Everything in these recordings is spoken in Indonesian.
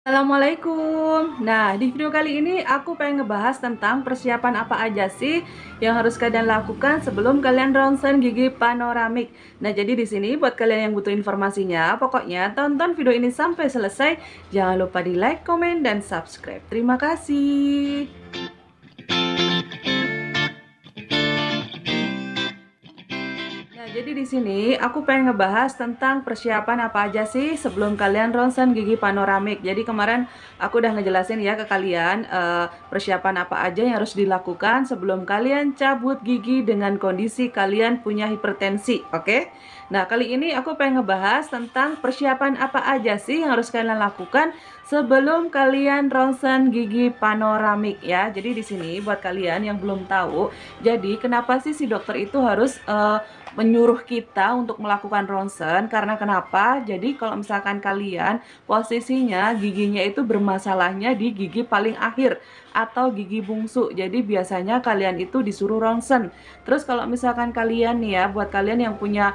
Assalamualaikum. Nah, di video kali ini aku pengen ngebahas tentang persiapan apa aja sih yang harus kalian lakukan sebelum kalian ronsen gigi panoramik. Nah, jadi di sini buat kalian yang butuh informasinya, pokoknya tonton video ini sampai selesai. Jangan lupa di like, komen, dan subscribe. Terima kasih. Nah, jadi di sini aku pengen ngebahas tentang persiapan apa aja sih sebelum kalian ronsen gigi panoramik. Jadi kemarin aku udah ngejelasin ya ke kalian persiapan apa aja yang harus dilakukan sebelum kalian cabut gigi dengan kondisi kalian punya hipertensi, oke? Nah, kali ini aku pengen ngebahas tentang persiapan apa aja sih yang harus kalian lakukan sebelum kalian ronsen gigi panoramik ya. Jadi di sini buat kalian yang belum tahu, jadi kenapa sih si dokter itu harus menyuruh kita untuk melakukan ronsen? Karena kenapa? Jadi kalau misalkan kalian posisinya giginya itu bermasalahnya di gigi paling akhir atau gigi bungsu, jadi biasanya kalian itu disuruh ronsen. Terus kalau misalkan kalian nih ya, buat kalian yang punya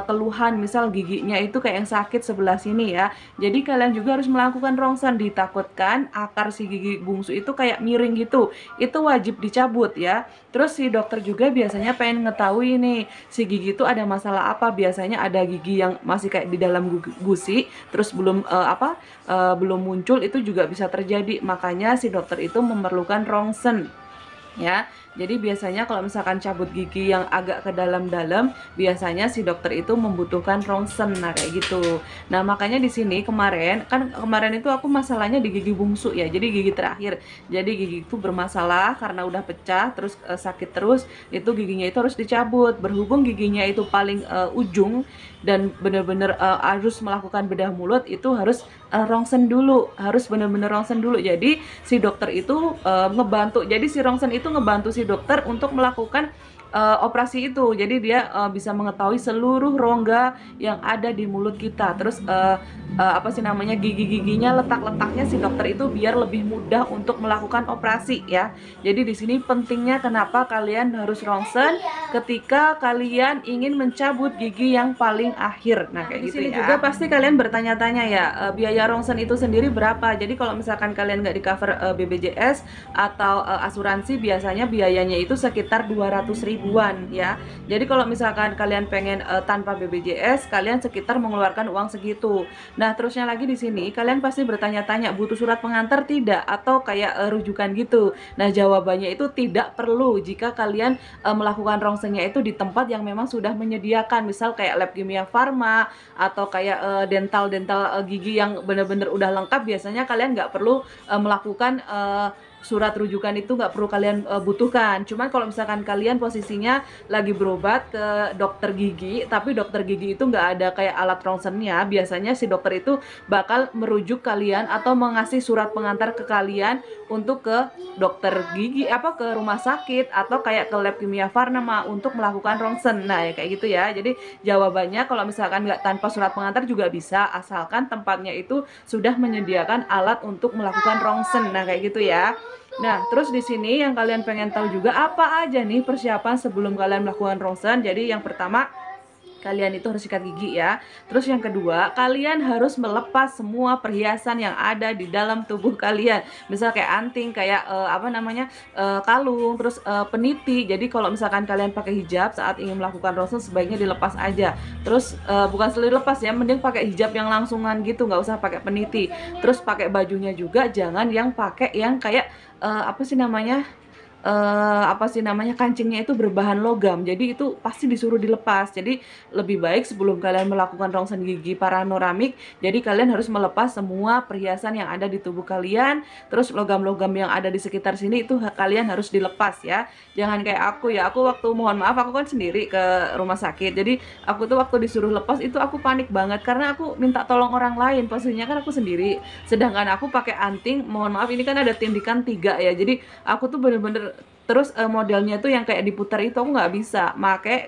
keluhan misal giginya itu kayak yang sakit sebelah sini ya, jadi kalian juga harus melakukan ronsen. Ditakutkan akar si gigi bungsu itu kayak miring gitu, itu wajib dicabut ya. Terus si dokter juga biasanya pengen ngetahui nih si gigi itu ada masalah apa. Biasanya ada gigi yang masih kayak di dalam gusi terus belum muncul, itu juga bisa terjadi. Makanya si dokter itu memerlukan rongsen ya. Jadi biasanya kalau misalkan cabut gigi yang agak ke dalam-dalam, biasanya si dokter itu membutuhkan rongsen. Nah, kayak gitu. Nah, makanya di sini kemarin itu aku masalahnya di gigi bungsu ya. Jadi gigi terakhir. Jadi gigi itu bermasalah karena udah pecah terus sakit terus, itu giginya itu harus dicabut. Berhubung giginya itu paling ujung dan bener-bener harus melakukan bedah mulut, itu harus rongsen dulu, harus bener-bener rongsen dulu. Jadi si dokter itu ngebantu. Jadi si rongsen itu ngebantu si dokter untuk melakukan operasi itu. Jadi dia bisa mengetahui seluruh rongga yang ada di mulut kita. Terus gigi-giginya, letak-letaknya si dokter itu biar lebih mudah untuk melakukan operasi ya. Jadi di sini pentingnya kenapa kalian harus rongsen ketika kalian ingin mencabut gigi yang paling akhir. Nah, kayak gitu ya. Juga pasti kalian bertanya-tanya ya, biaya rongsen itu sendiri berapa? Jadi kalau misalkan kalian nggak di cover BPJS atau asuransi, biasanya biayanya itu sekitar 200 ribuan ya. Jadi kalau misalkan kalian pengen tanpa BPJS, kalian sekitar mengeluarkan uang segitu. Nah, terusnya lagi di sini kalian pasti bertanya-tanya, butuh surat pengantar tidak atau kayak rujukan gitu. Nah, jawabannya itu tidak perlu jika kalian melakukan rongsennya itu di tempat yang memang sudah menyediakan, misal kayak Lab Kimia Farma atau kayak dental gigi yang benar-benar udah lengkap. Biasanya kalian nggak perlu melakukan surat rujukan, itu nggak perlu kalian butuhkan. Cuman kalau misalkan kalian posisinya lagi berobat ke dokter gigi, tapi dokter gigi itu nggak ada kayak alat rongsennya, biasanya si dokter itu bakal merujuk kalian atau mengasih surat pengantar ke kalian untuk ke dokter gigi, ke rumah sakit atau kayak ke Lab Kimia Farma untuk melakukan rongsen. Nah, ya kayak gitu ya. Jadi jawabannya kalau misalkan nggak tanpa surat pengantar juga bisa, asalkan tempatnya itu sudah menyediakan alat untuk melakukan rongsen. Nah, kayak gitu ya. Nah, terus di sini yang kalian pengen tahu juga apa aja nih persiapan sebelum kalian melakukan rongsen. Jadi yang pertama, kalian itu harus sikat gigi ya. Terus yang kedua, kalian harus melepas semua perhiasan yang ada di dalam tubuh kalian. Misal kayak anting, kayak kalung, terus peniti. Jadi kalau misalkan kalian pakai hijab saat ingin melakukan rongsen, sebaiknya dilepas aja. Terus bukan selalu lepas ya, mending pakai hijab yang langsungan gitu, nggak usah pakai peniti. Terus pakai bajunya juga jangan yang pakai yang kayak kancingnya itu berbahan logam. Jadi itu pasti disuruh dilepas. Jadi lebih baik sebelum kalian melakukan rongsen gigi panoramik, jadi kalian harus melepas semua perhiasan yang ada di tubuh kalian. Terus logam-logam yang ada di sekitar sini itu kalian harus dilepas ya. Jangan kayak aku ya. Aku waktu, mohon maaf, aku kan sendiri ke rumah sakit. Jadi aku tuh waktu disuruh lepas itu aku panik banget karena aku minta tolong orang lain. Posisinya kan aku sendiri. Sedangkan aku pakai anting, mohon maaf, ini kan ada tindikan 3 ya. Jadi aku tuh bener-bener, terus modelnya tuh yang kayak diputar itu aku nggak bisa,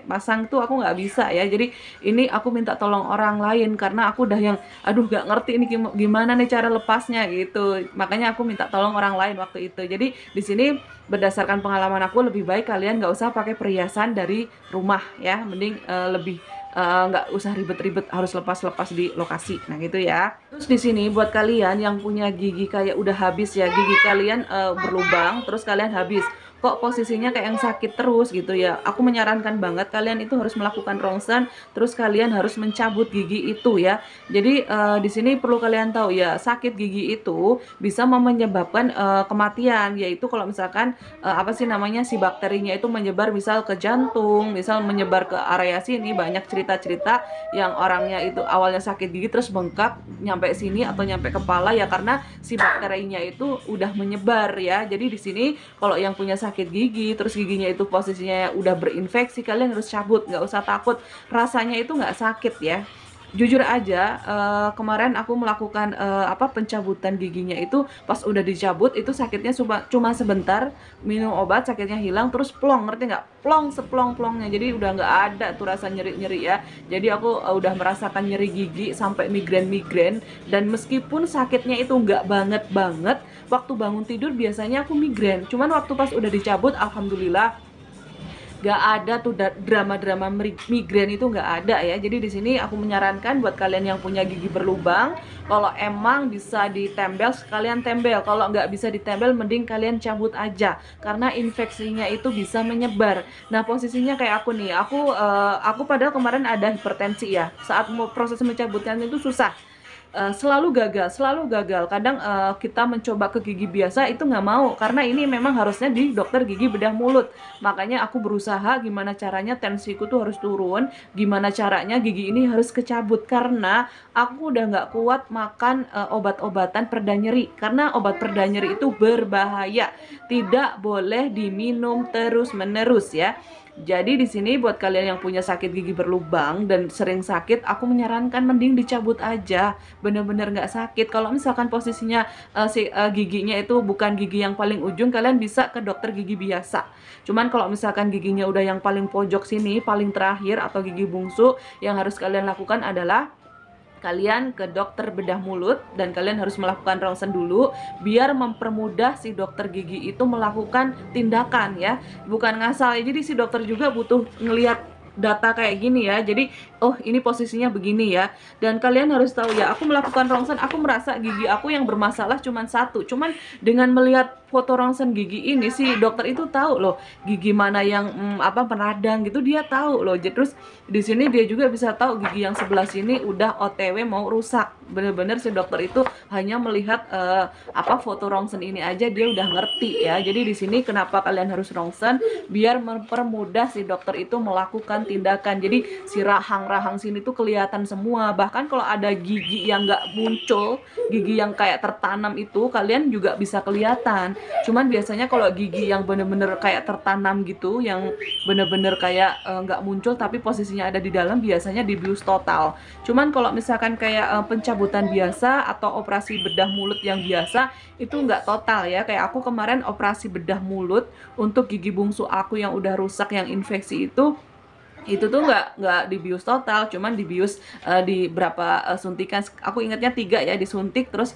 pasang tuh aku nggak bisa ya. Jadi ini aku minta tolong orang lain karena aku udah yang aduh nggak ngerti ini gimana nih cara lepasnya gitu. Makanya aku minta tolong orang lain waktu itu. Jadi di sini berdasarkan pengalaman aku, lebih baik kalian nggak usah pakai perhiasan dari rumah ya, mending lebih nggak usah ribet-ribet harus lepas-lepas di lokasi. Nah gitu ya. Terus di sini buat kalian yang punya gigi kayak udah habis ya, gigi kalian berlubang terus kalian habis, kok posisinya kayak yang sakit terus gitu ya, aku menyarankan banget kalian itu harus melakukan ronsen, terus kalian harus mencabut gigi itu ya. Jadi di sini perlu kalian tahu ya, sakit gigi itu bisa menyebabkan kematian, yaitu kalau misalkan apa sih namanya, si bakterinya itu menyebar misal ke jantung, misal menyebar ke area sini. Banyak cerita-cerita yang orangnya itu awalnya sakit gigi terus bengkak nyampe sini atau nyampe kepala ya, karena si bakterinya itu udah menyebar ya. Jadi di sini kalau yang punya sakit gigi terus giginya itu posisinya udah berinfeksi, kalian harus cabut, nggak usah takut, rasanya itu nggak sakit ya. Jujur aja kemarin aku melakukan pencabutan giginya itu, pas udah dicabut itu sakitnya cuma sebentar, minum obat sakitnya hilang, terus plong, ngerti nggak, plong seplong-plongnya, jadi udah nggak ada tuh rasa nyeri-nyeri ya. Jadi aku udah merasakan nyeri gigi sampai migrain-migrain, dan meskipun sakitnya itu nggak banget, waktu bangun tidur biasanya aku migrain, cuman waktu pas udah dicabut alhamdulillah gak ada tuh drama-drama migrain, itu gak ada ya. Jadi di sini aku menyarankan buat kalian yang punya gigi berlubang, kalau emang bisa ditembel sekalian tembel, kalau nggak bisa ditembel mending kalian cabut aja, karena infeksinya itu bisa menyebar. Nah posisinya kayak aku nih, aku padahal kemarin ada hipertensi ya, saat mau proses mencabutnya itu susah. Selalu gagal. Kadang kita mencoba ke gigi biasa itu nggak mau, karena ini memang harusnya di dokter gigi bedah mulut. Makanya aku berusaha gimana caranya tensiku tuh harus turun, gimana caranya gigi ini harus kecabut, karena aku udah nggak kuat makan obat-obatan pereda nyeri, karena obat pereda nyeri itu berbahaya, tidak boleh diminum terus-menerus ya. Jadi di sini buat kalian yang punya sakit gigi berlubang dan sering sakit, aku menyarankan mending dicabut aja, bener-bener nggak sakit. Kalau misalkan posisinya giginya itu bukan gigi yang paling ujung, kalian bisa ke dokter gigi biasa. Cuman kalau misalkan giginya udah yang paling pojok sini, paling terakhir atau gigi bungsu, yang harus kalian lakukan adalah kalian ke dokter bedah mulut, dan kalian harus melakukan ronsen dulu biar mempermudah si dokter gigi itu melakukan tindakan ya, bukan ngasal ya. Jadi si dokter juga butuh ngelihat data kayak gini ya, jadi oh ini posisinya begini ya. Dan kalian harus tahu ya, aku melakukan ronsen, aku merasa gigi aku yang bermasalah cuman satu, cuman dengan melihat foto ronsen gigi ini, si dokter itu tahu loh gigi mana yang meradang gitu, dia tahu loh. Terus di sini dia juga bisa tahu gigi yang sebelah sini udah OTW mau rusak. Bener-bener si dokter itu hanya melihat foto ronsen ini aja dia udah ngerti ya. Jadi di sini kenapa kalian harus ronsen, biar mempermudah si dokter itu melakukan tindakan. Jadi si rahang-rahang sini tuh kelihatan semua. Bahkan kalau ada gigi yang nggak muncul, gigi yang kayak tertanam itu kalian juga bisa kelihatan. Cuman biasanya kalau gigi yang bener-bener kayak tertanam gitu, yang bener-bener kayak nggak muncul tapi posisinya ada di dalam, biasanya dibius total. Cuman kalau misalkan kayak pencabutan biasa atau operasi bedah mulut yang biasa, itu nggak total ya. Kayak aku kemarin operasi bedah mulut untuk gigi bungsu aku yang udah rusak, yang infeksi itu tuh nggak dibius total, cuman dibius di berapa suntikan. Aku ingatnya 3 ya, disuntik. Terus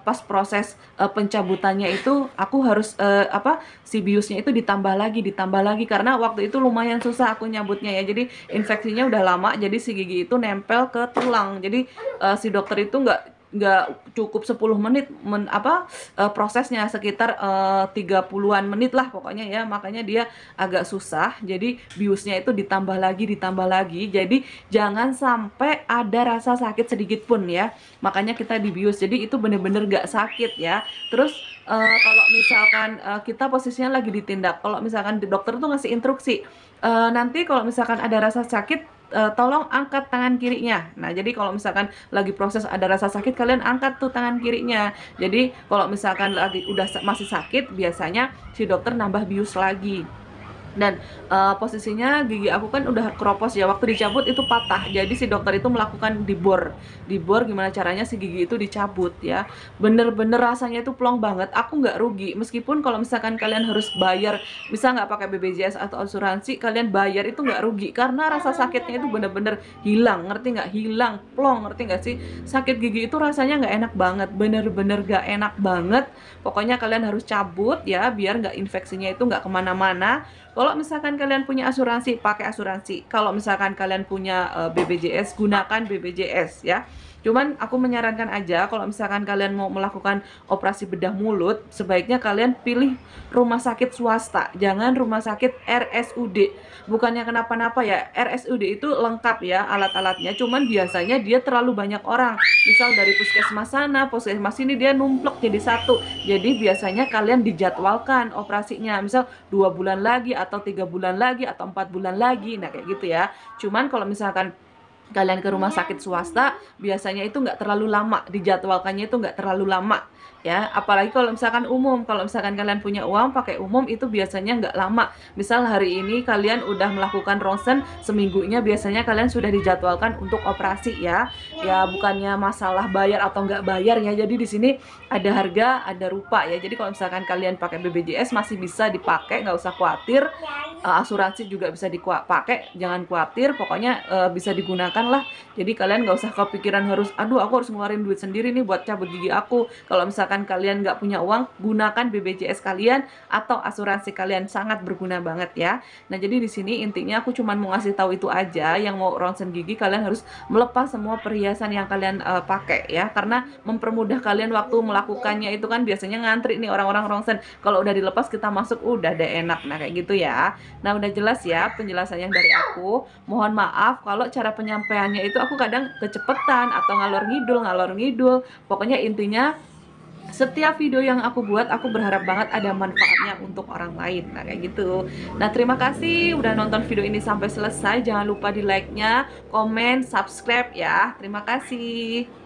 pas proses pencabutannya itu aku harus si biusnya itu ditambah lagi, karena waktu itu lumayan susah aku nyabutnya ya. Jadi infeksinya udah lama, jadi si gigi itu nempel ke tulang. Jadi si dokter itu nggak cukup 10 menit prosesnya, sekitar 30-an menit lah pokoknya ya. Makanya dia agak susah, jadi biusnya itu ditambah lagi. Jadi jangan sampai ada rasa sakit sedikit pun ya, makanya kita dibius. Jadi itu bener-bener gak sakit ya. Terus kalau misalkan kita posisinya lagi ditindak, kalau misalkan dokter tuh ngasih instruksi, nanti kalau misalkan ada rasa sakit, tolong angkat tangan kirinya. Nah jadi kalau misalkan lagi proses ada rasa sakit, kalian angkat tuh tangan kirinya. Jadi kalau misalkan lagi masih sakit, biasanya si dokter nambah bius lagi. Dan posisinya gigi aku kan udah keropos ya, waktu dicabut itu patah. Jadi si dokter itu melakukan dibor gimana caranya si gigi itu dicabut ya. Bener-bener rasanya itu plong banget. Aku nggak rugi, meskipun kalau misalkan kalian harus bayar, bisa nggak pakai BPJS atau asuransi, kalian bayar itu nggak rugi, karena rasa sakitnya itu bener-bener hilang, ngerti nggak? Hilang, plong, ngerti nggak sih? Sakit gigi itu rasanya nggak enak banget, bener-bener nggak enak banget. Pokoknya kalian harus cabut ya, biar nggak infeksinya itu nggak kemana-mana. Kalau Kalau misalkan kalian punya asuransi, pakai asuransi. Kalau misalkan kalian punya BPJS, gunakan BPJS ya. Cuman aku menyarankan aja kalau misalkan kalian mau melakukan operasi bedah mulut, sebaiknya kalian pilih rumah sakit swasta, jangan rumah sakit RSUD. Bukannya kenapa-napa ya, RSUD itu lengkap ya alat-alatnya, cuman biasanya dia terlalu banyak orang. Misal dari puskesmas sana, puskesmas sini, dia numplek jadi satu. Jadi biasanya kalian dijadwalkan operasinya, misal 2 bulan lagi atau 3 bulan lagi atau 4 bulan lagi, nah kayak gitu ya. Cuman kalau misalkan kalian ke rumah sakit swasta, biasanya itu nggak terlalu lama, dijadwalkannya itu nggak terlalu lama ya. Apalagi kalau misalkan umum, kalau misalkan kalian punya uang pakai umum, itu biasanya nggak lama. Misal hari ini kalian udah melakukan ronsen, seminggunya biasanya kalian sudah dijadwalkan untuk operasi ya. Ya bukannya masalah bayar atau nggak bayar ya, jadi di sini ada harga ada rupa ya. Jadi kalau misalkan kalian pakai BPJS masih bisa dipakai, nggak usah khawatir. Asuransi juga bisa dipakai, jangan khawatir, pokoknya bisa digunakan lah. Jadi kalian nggak usah kepikiran harus, aduh aku harus ngeluarin duit sendiri nih buat cabut gigi aku. Kalau misalkan kalian nggak punya uang, gunakan BPJS kalian atau asuransi kalian, sangat berguna banget ya. Nah jadi di sini intinya aku cuma mau ngasih tahu itu aja. Yang mau ronsen gigi, kalian harus melepas semua perhiasan yang kalian pakai ya, karena mempermudah kalian waktu melakukannya. Itu kan biasanya ngantri nih orang-orang ronsen, kalau udah dilepas kita masuk udah ada enak. Nah kayak gitu ya. Nah udah jelas ya penjelasan yang dari aku. Mohon maaf kalau cara penyampaiannya itu aku kadang kecepetan atau ngalor ngidul. Pokoknya intinya setiap video yang aku buat, aku berharap banget ada manfaatnya untuk orang lain. Nah kayak gitu. Nah terima kasih udah nonton video ini sampai selesai. Jangan lupa di like-nya, komen, subscribe ya. Terima kasih.